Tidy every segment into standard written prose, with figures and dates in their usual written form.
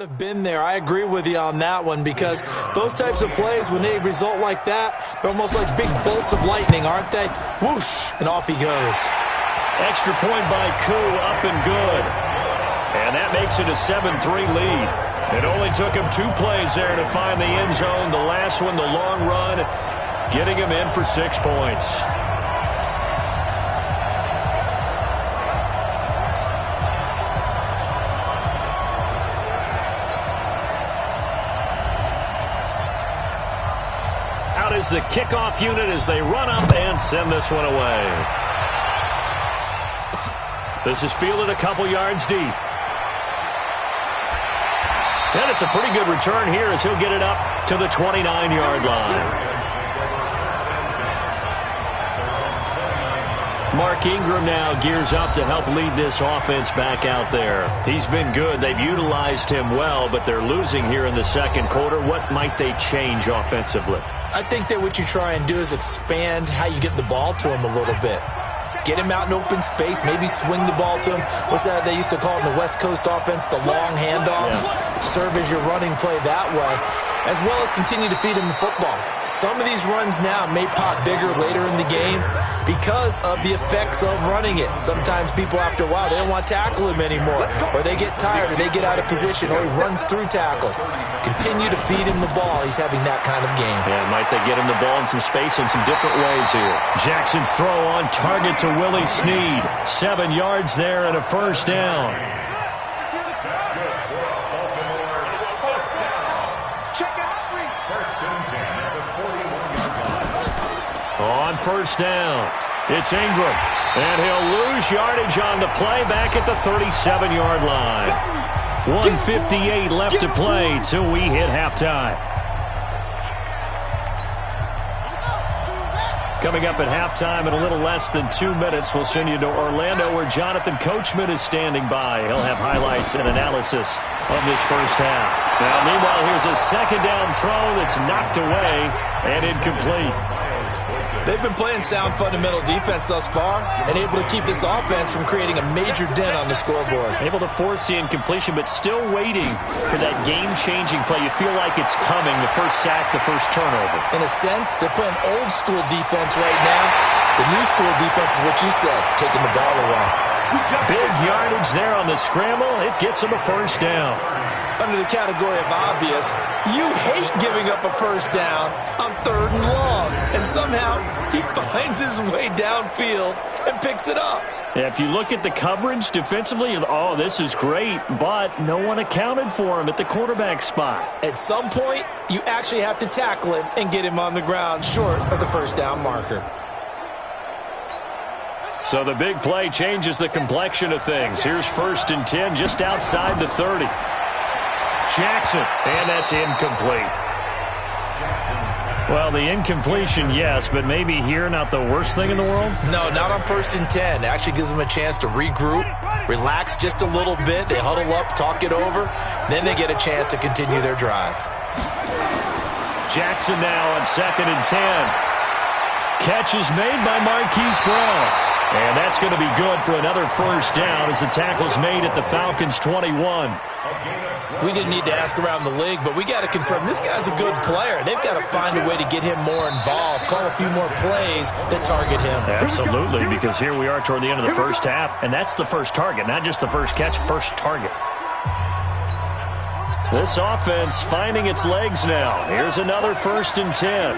Have been there. I agree with you on that one, because those types of plays, when they result like that, they're almost like big bolts of lightning, aren't they? Whoosh, and off he goes. Extra point by Koo, up and good. And that makes it a 7-3 lead. It only took him 2 plays there to find the end zone. The last one, the long run, getting him in for 6 points. Is the kickoff unit as they run up and send this one away. This is fielded a couple yards deep. And it's a pretty good return here as he'll get it up to the 29-yard line. Mark Ingram now gears up to help lead this offense back out there. He's been good. They've utilized him well, but they're losing here in the second quarter. What might they change offensively? I think that what you try and do is expand how you get the ball to him a little bit. Get him out in open space, maybe swing the ball to him. What's that they used to call it in the West Coast offense, the long handoff? Yeah. Serve as your running play that way, as well as continue to feed him the football. Some of these runs now may pop bigger later in the game because of the effects of running it. Sometimes people, after a while, they don't want to tackle him anymore, or they get tired, or they get out of position, or he runs through tackles. Continue to feed him the ball. He's having that kind of game. Yeah, might they get him the ball in some space in some different ways here. Jackson's throw on target to Willie Snead. 7 yards there and a first down. On first down, it's Ingram, and he'll lose yardage on the play back at the 37-yard line. 1:58 left to play till we hit halftime. Coming up at halftime in a little less than 2 minutes, we'll send you to Orlando where Jonathan Coachman is standing by. He'll have highlights and analysis of this first half. Now, meanwhile, here's a second down throw that's knocked away and incomplete. They've been playing sound fundamental defense thus far and able to keep this offense from creating a major dent on the scoreboard. Able to force the incompletion, but still waiting for that game-changing play. You feel like it's coming, the first sack, the first turnover. In a sense, they're playing old-school defense right now. The new school defense is what you said, taking the ball away. Big yardage there on the scramble. It gets him a first down. Under the category of obvious, you hate giving up a first down on 3rd and long. And somehow he finds his way downfield and picks it up. Yeah, if you look at the coverage defensively, oh, this is great, but no one accounted for him at the quarterback spot. At some point, you actually have to tackle him and get him on the ground short of the first down marker. So the big play changes the complexion of things. Here's 1st and 10 just outside the 30. Jackson, and that's incomplete. Well, the incompletion, yes, but maybe here not the worst thing in the world? No, not on 1st and 10. It actually gives them a chance to regroup, relax just a little bit. They huddle up, talk it over, then they get a chance to continue their drive. Jackson now on 2nd and 10. Catch is made by Marquise Brown. And that's going to be good for another first down as the tackle's made at the Falcons' 21. We didn't need to ask around the league, but we got to confirm this guy's a good player. They've got to find a way to get him more involved, call a few more plays that target him. Absolutely, because here we are toward the end of the first half, and that's the first target, not just the first catch, first target. This offense finding its legs now. Here's another 1st and 10.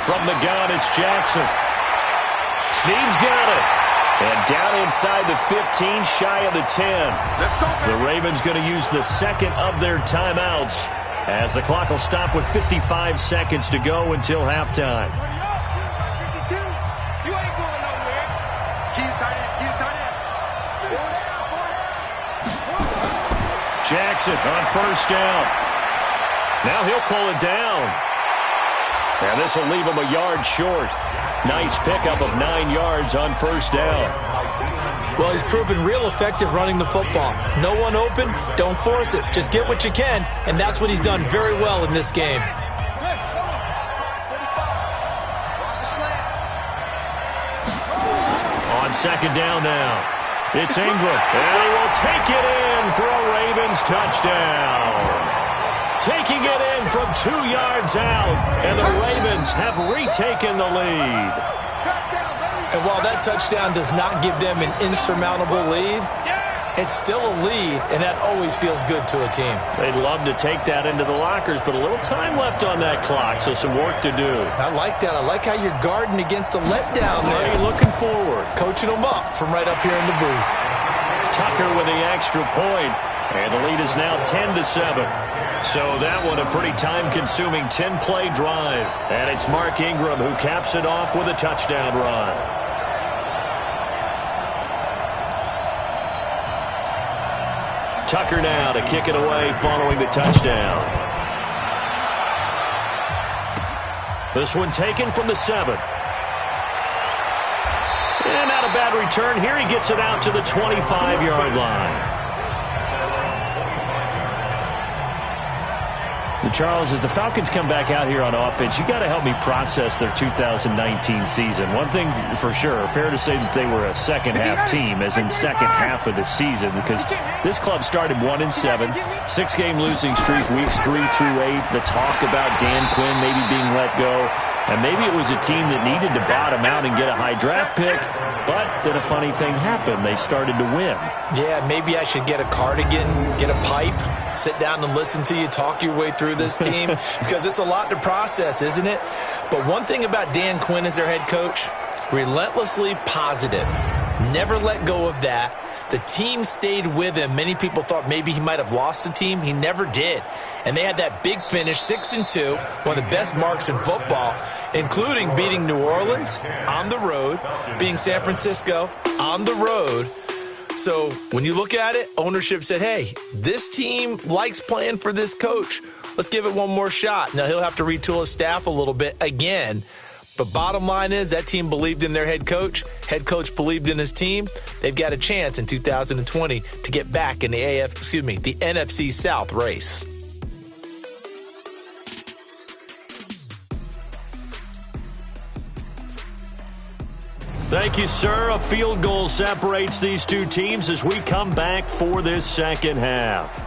From the gun, it's Jackson. Snead's got it. And down inside the 15, shy of the 10. The Ravens going to use the second of their timeouts as the clock will stop with 55 seconds to go until halftime. Jackson on first down. Now he'll pull it down. And this will leave him a yard short. Nice pickup of 9 yards on first down. Well, he's proven real effective running the football. No one open, don't force it. Just get what you can, and that's what he's done very well in this game. On 2nd down now, It's Ingram, and he will take it in for a Ravens touchdown. Taking it in from 2 yards out, and the Ravens have retaken the lead. And while that touchdown does not give them an insurmountable lead, it's still a lead, and that always feels good to a team. They'd love to take that into the lockers, but a little time left on that clock, so some work to do. I like that. I like how you're guarding against a letdown there. Hey, looking forward. Coaching them up from right up here in the booth. Tucker with the extra point, and the lead is now 10-7. So that one a pretty time-consuming 10-play drive. And it's Mark Ingram who caps it off with a touchdown run. Tucker now to kick it away following the touchdown. This one taken from the 7. And not a bad return here. He gets it out to the 25-yard line. Charles, as the Falcons come back out here on offense, you got to help me process their 2019 season. One thing for sure, fair to say that they were a second-half team, as in second half of the season, because this club started 1-7, 6-game losing streak, weeks 3 through 8. The talk about Dan Quinn maybe being let go, and maybe it was a team that needed to bottom out and get a high draft pick, but then a funny thing happened. They started to win. Yeah, maybe I should get a cardigan, get a pipe, sit down and listen to you talk your way through this team, because it's a lot to process, isn't it? But one thing about Dan Quinn as their head coach, relentlessly positive. Never let go of that. The team stayed with him. Many people thought maybe he might have lost the team. He never did. And they had that big finish, 6-2, one of the best marks in football, including beating New Orleans on the road, beating San Francisco on the road. So when you look at it, ownership said, hey, this team likes playing for this coach. Let's give it one more shot. Now, he'll have to retool his staff a little bit again. But bottom line is that team believed in their head coach. Head coach believed in his team. They've got a chance in 2020 to get back in the the NFC South race. Thank you, sir. A field goal separates these two teams as we come back for this second half.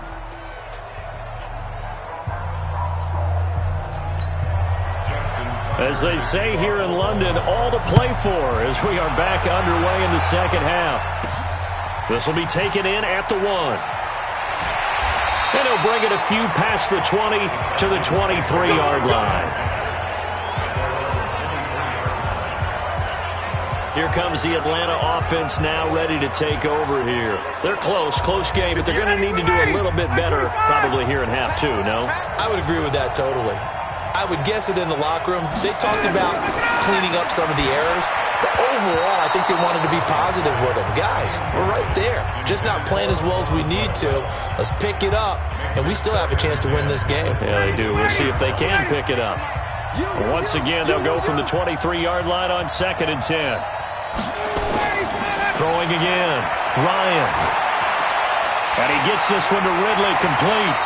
As they say here in London, all to play for as we are back underway in the second half. This will be taken in at the 1. And he'll bring it a few past the 20 to the 23-yard line. Here comes the Atlanta offense now ready to take over here. They're close game, but they're going to need to do a little bit better probably here in half 2, no? I would agree with that totally. I would guess it in the locker room. They talked about cleaning up some of the errors, but overall I think they wanted to be positive with them. Guys, we're right there. Just not playing as well as we need to. Let's pick it up, and we still have a chance to win this game. Yeah, they do. We'll see if they can pick it up. Once again, they'll go from the 23-yard line on 2nd and 10. Throwing again, Ryan. And he gets this one to Ridley complete.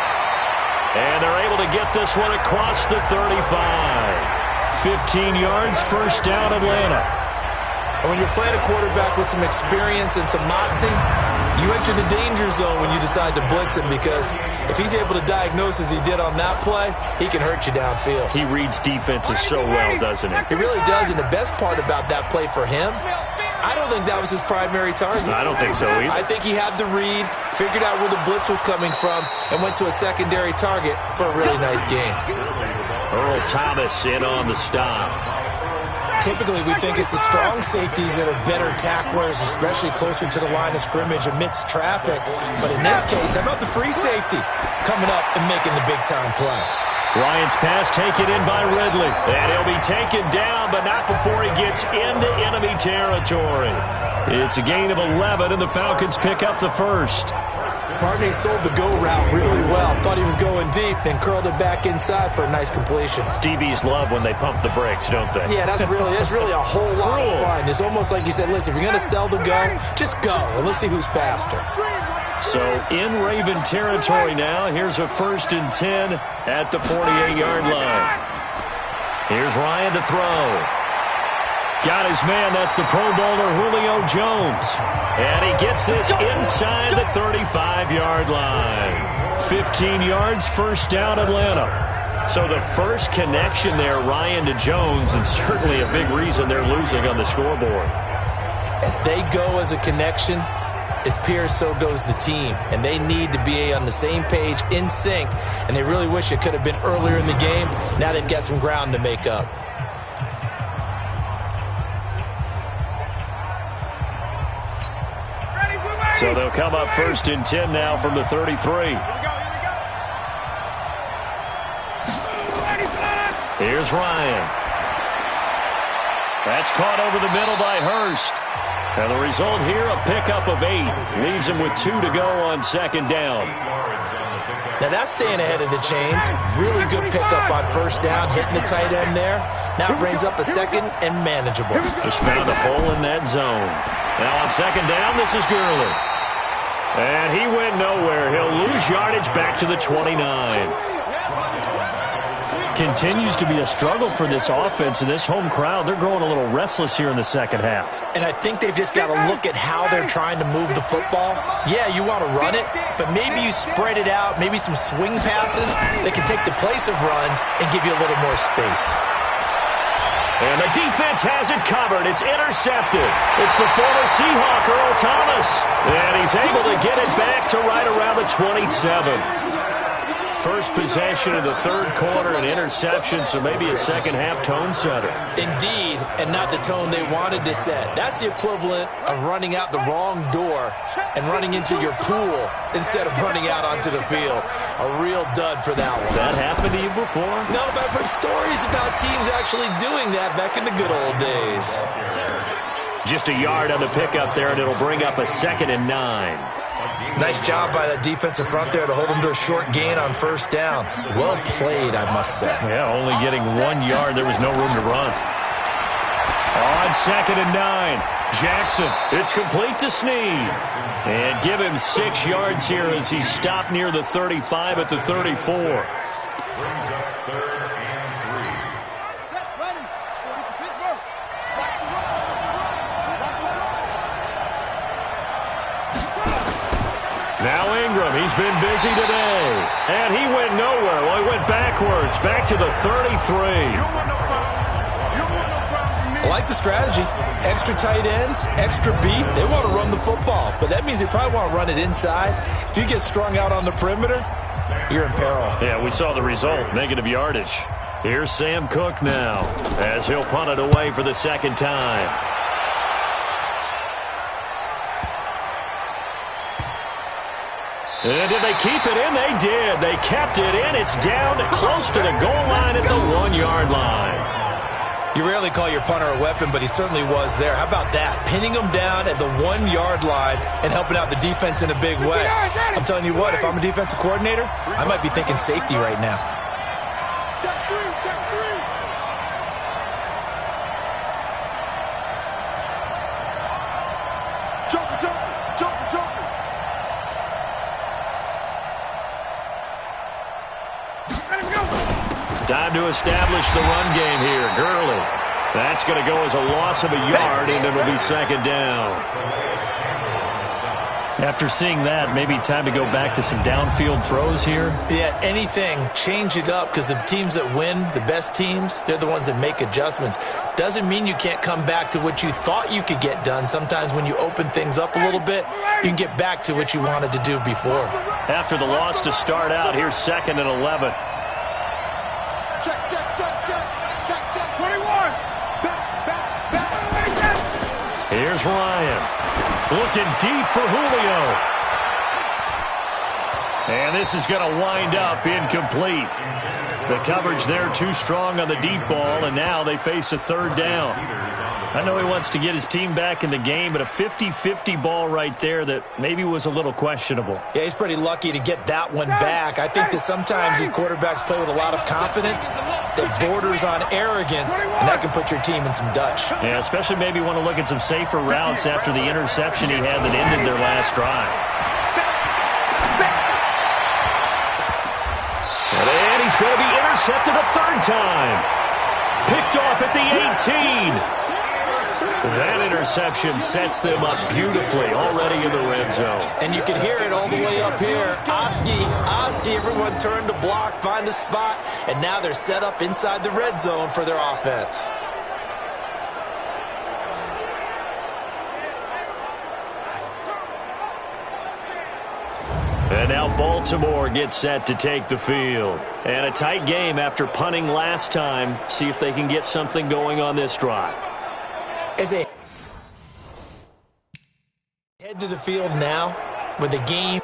And they're able to get this one across the 35. 15 yards, first down, Atlanta. And when you're playing a quarterback with some experience and some moxie, you enter the danger zone when you decide to blitz him, because if he's able to diagnose as he did on that play, he can hurt you downfield. He reads defenses so well, doesn't he? He really does, and the best part about that play for him, I don't think that was his primary target. I don't think so either. I think he had the read, figured out where the blitz was coming from, and went to a secondary target for a really nice game. Earl Thomas in on the stop. Typically, we think it's the strong safeties that are better tacklers, especially closer to the line of scrimmage amidst traffic. But in this case, how about the free safety coming up and making the big-time play? Ryan's pass taken in by Ridley. And he'll be taken down, but not before he gets into enemy territory. It's a gain of 11, and the Falcons pick up the first. Barney sold the go route really well. Thought he was going deep, then curled it back inside for a nice completion. DBs love when they pump the brakes, don't they? Yeah, that's really a whole lot of fun. It's almost like you said, listen, if you're going to sell the go, just go, and let's see who's faster. So in Raven territory now. Here's a 1st and 10 at the 48-yard line. Here's Ryan to throw. Got his man. That's the Pro Bowler Julio Jones. And he gets this inside the 35-yard line. 15 yards, first down, Atlanta. So the first connection there, Ryan, to Jones, and certainly a big reason they're losing on the scoreboard. As they go as a connection, it's Pierce, so goes the team. And they need to be on the same page, in sync. And they really wish it could have been earlier in the game. Now they've got some ground to make up. So they'll come up first and 10 now from the 33. Here's Ryan. That's caught over the middle by Hurst. And the result here, a pickup of 8. Leaves him with 2 to go on second down. Now that's staying ahead of the chains. Really good pickup on first down, hitting the tight end there. Now it brings up a second and manageable. Just found a hole in that zone. Now on second down, this is Gurley. And he went nowhere. He'll lose yardage back to the 29. Continues to be a struggle for this offense and this home crowd. They're growing a little restless here in the second half. And I think they've just got to look at how they're trying to move the football. Yeah, you want to run it, but maybe you spread it out, maybe some swing passes that can take the place of runs and give you a little more space. And the defense has it covered. It's intercepted. It's the former Seahawk, Earl Thomas. And he's able to get it back to right around the 27. First possession of the third quarter, an interception, so maybe a second-half tone setter. Indeed, and not the tone they wanted to set. That's the equivalent of running out the wrong door and running into your pool instead of running out onto the field. A real dud for that one. Has that happened to you before? No, but I've heard stories about teams actually doing that back in the good old days. Just a yard on the pickup there, and it'll bring up a 2nd and 9. Nice job by that defensive front there to hold them to a short gain on first down. Well played, I must say. Yeah, only getting 1 yard. There was no room to run. On 2nd and 9, Jackson. It's complete to Snead. And give him 6 yards here as he stopped near the 35 at the 34. Now Ingram, he's been busy today. And he went nowhere. Well, he went backwards, back to the 33. I like the strategy. Extra tight ends, extra beef. They want to run the football, but that means they probably want to run it inside. If you get strung out on the perimeter, you're in peril. Yeah, we saw the result, negative yardage. Here's Sam Cook now as he'll punt it away for the second time. And did they keep it in? They did. They kept it in. It's down close to the goal line at the 1-yard line. You rarely call your punter a weapon, but he certainly was there. How about that? Pinning him down at the 1-yard line and helping out the defense in a big way. I'm telling you what, if I'm a defensive coordinator, I might be thinking safety right now. Check three, check three. Joker, joker, joker, joker. Time to establish the run game here. Gurley. That's going to go as a loss of a yard, and it'll be second down. After seeing that, maybe time to go back to some downfield throws here. Yeah, anything. Change it up, because the teams that win, the best teams, they're the ones that make adjustments. Doesn't mean you can't come back to what you thought you could get done. Sometimes when you open things up a little bit, you can get back to what you wanted to do before. After the loss to start out, here's 2nd and 11. Check, check, check, check, check, check. 21. Back. Here's Ryan. Looking deep for Julio. And this is going to wind up incomplete. The coverage there too strong on the deep ball, and now they face a third down. I know he wants to get his team back in the game, but a 50-50 ball right there that maybe was a little questionable. Yeah, he's pretty lucky to get that one back. I think that sometimes these quarterbacks play with a lot of confidence that borders on arrogance, and that can put your team in some Dutch. Yeah, especially maybe want to look at some safer routes after the interception he had that ended their last drive. And he's going to be intercepted a third time. Picked off at the 18. That interception sets them up beautifully already in the red zone. And you can hear it all the way up here. Oski, everyone turned to block, find a spot, and now they're set up inside the red zone for their offense. And now Baltimore gets set to take the field. And a tight game after punting last time. See if they can get something going on this drive. As they head to the field now with the game